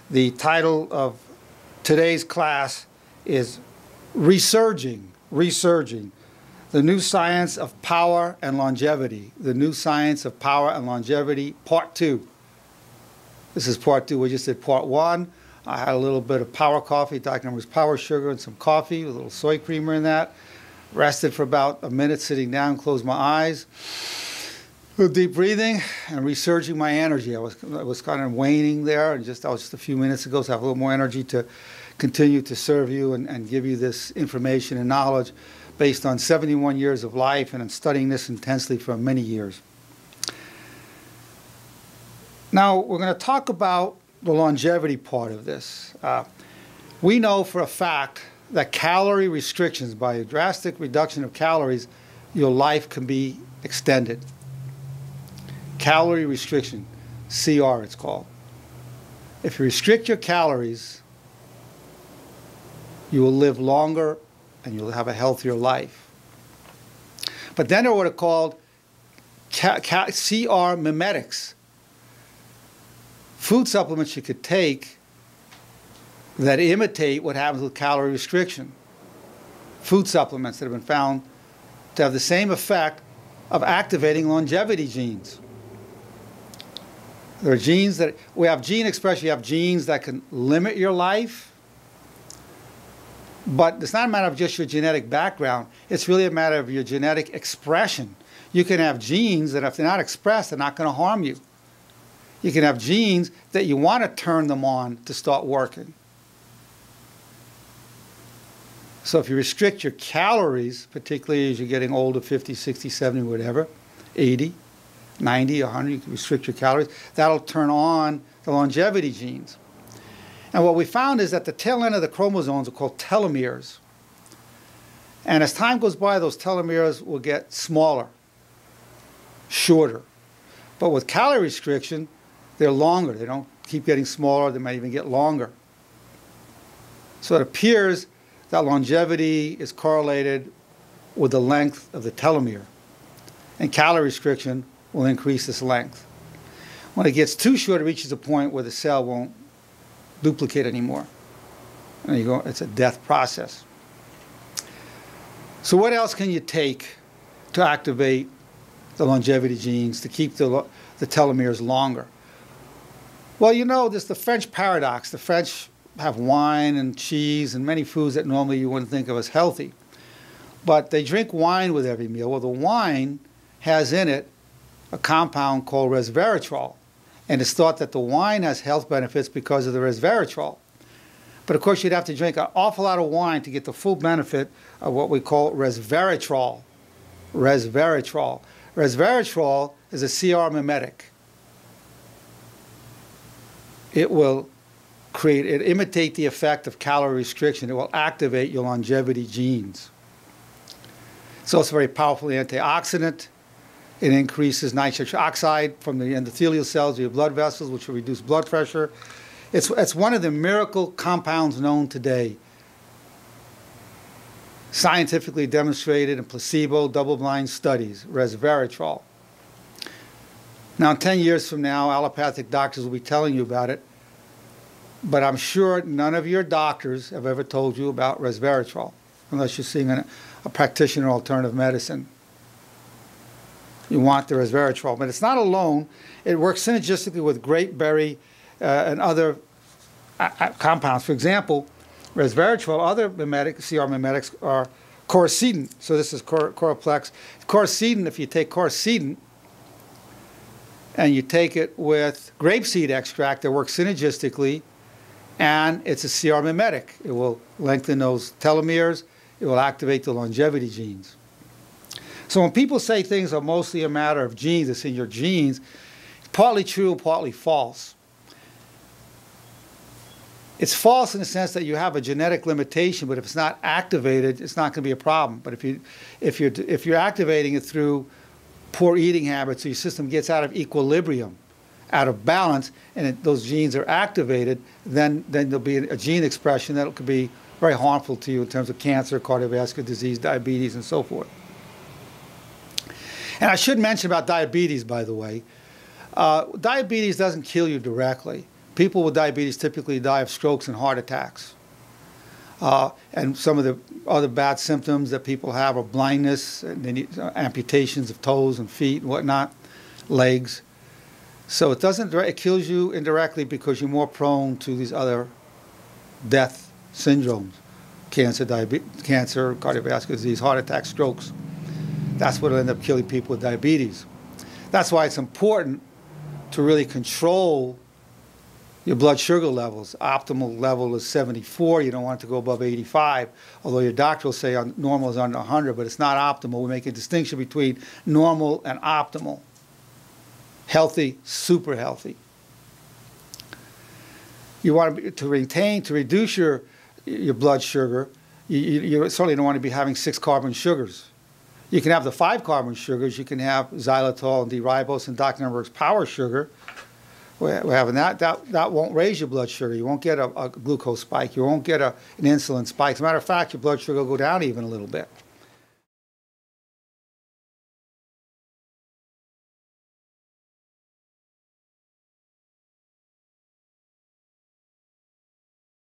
The title of today's class is Resurging, the new science of power and longevity. The new science of power and longevity, part 2. This is part 2. We just did part 1. I had a little bit of power coffee. Dr. was power sugar and some coffee with a little soy creamer in that. Rested for about a minute sitting down, closed my eyes. A little deep breathing and resurging my energy. I was kind of waning there, and that was just a few minutes ago, so I have a little more energy to continue to serve you and give you this information and knowledge based on 71 years of life, and I'm studying this intensely for many years. Now, we're going to talk about the longevity part of this. We know for a fact that calorie restrictions, by a drastic reduction of calories, your life can be extended. Calorie restriction, CR it's called. If you restrict your calories, you will live longer and you'll have a healthier life. But then there are what are called CR mimetics. Food supplements you could take that imitate what happens with calorie restriction. Food supplements that have been found to have the same effect of activating longevity genes. There are genes that, we have gene expression, you have genes that can limit your life, but it's not a matter of just your genetic background, it's really a matter of your genetic expression. You can have genes that if they're not expressed, they're not going to harm you. You can have genes that you want to turn them on to start working. So if you restrict your calories, particularly as you're getting older, 50, 60, 70, whatever, 80, 90, 100, you can restrict your calories. That'll turn on the longevity genes. And what we found is that the tail end of the chromosomes are called telomeres. And as time goes by, those telomeres will get smaller, shorter. But with calorie restriction, they're longer. They don't keep getting smaller. They might even get longer. So it appears that longevity is correlated with the length of the telomere. And calorie restriction will increase this length. When it gets too short, it reaches a point where the cell won't duplicate anymore. And you go, it's a death process. So what else can you take to activate the longevity genes to keep the telomeres longer? Well, you know, there's the French paradox. The French have wine and cheese and many foods that normally you wouldn't think of as healthy. But they drink wine with every meal. Well, the wine has in it a compound called resveratrol. And it's thought that the wine has health benefits because of the resveratrol. But of course, you'd have to drink an awful lot of wine to get the full benefit of what we call resveratrol. Resveratrol. Resveratrol is a CR mimetic. It will imitate the effect of calorie restriction. It will activate your longevity genes. It's also very powerful antioxidant. It increases nitric oxide from the endothelial cells of your blood vessels, which will reduce blood pressure. It's one of the miracle compounds known today. Scientifically demonstrated in placebo, double-blind studies, resveratrol. Now, 10 years from now, allopathic doctors will be telling you about it, but I'm sure none of your doctors have ever told you about resveratrol, unless you're seeing a practitioner of alternative medicine. You want the resveratrol, but it's not alone. It works synergistically with grape berry and other compounds. For example, resveratrol, other CR mimetics are quercetin. So this is Coraplex. Quercetin, if you take quercetin and you take it with grapeseed extract, it works synergistically, and it's a CR mimetic. It will lengthen those telomeres. It will activate the longevity genes. So when people say things are mostly a matter of genes, it's in your genes, it's partly true, partly false. It's false in the sense that you have a genetic limitation, but if it's not activated, it's not going to be a problem. But if you're activating it through poor eating habits, so your system gets out of equilibrium, out of balance, and those genes are activated, then there'll be a gene expression that could be very harmful to you in terms of cancer, cardiovascular disease, diabetes, and so forth. And I should mention about diabetes, by the way. Diabetes doesn't kill you directly, People with diabetes typically die of strokes and heart attacks. And some of the other bad symptoms that people have are blindness, and they need amputations of toes and feet and whatnot, legs. So it kills you indirectly because you're more prone to these other death syndromes, cancer, cardiovascular disease, heart attacks, strokes. That's what will end up killing people with diabetes. That's why it's important to really control your blood sugar levels. Optimal level is 74. You don't want it to go above 85, although your doctor will say normal is under 100, but it's not optimal. We make a distinction between normal and optimal. Healthy, super healthy. You want to reduce your blood sugar, you certainly don't want to be having 6-carbon sugars. You can have the 5-carbon sugars. You can have xylitol and D-ribose and Dr. Nerenberg's power sugar. We're having that won't raise your blood sugar. You won't get a glucose spike. You won't get an insulin spike. As a matter of fact, your blood sugar will go down even a little bit.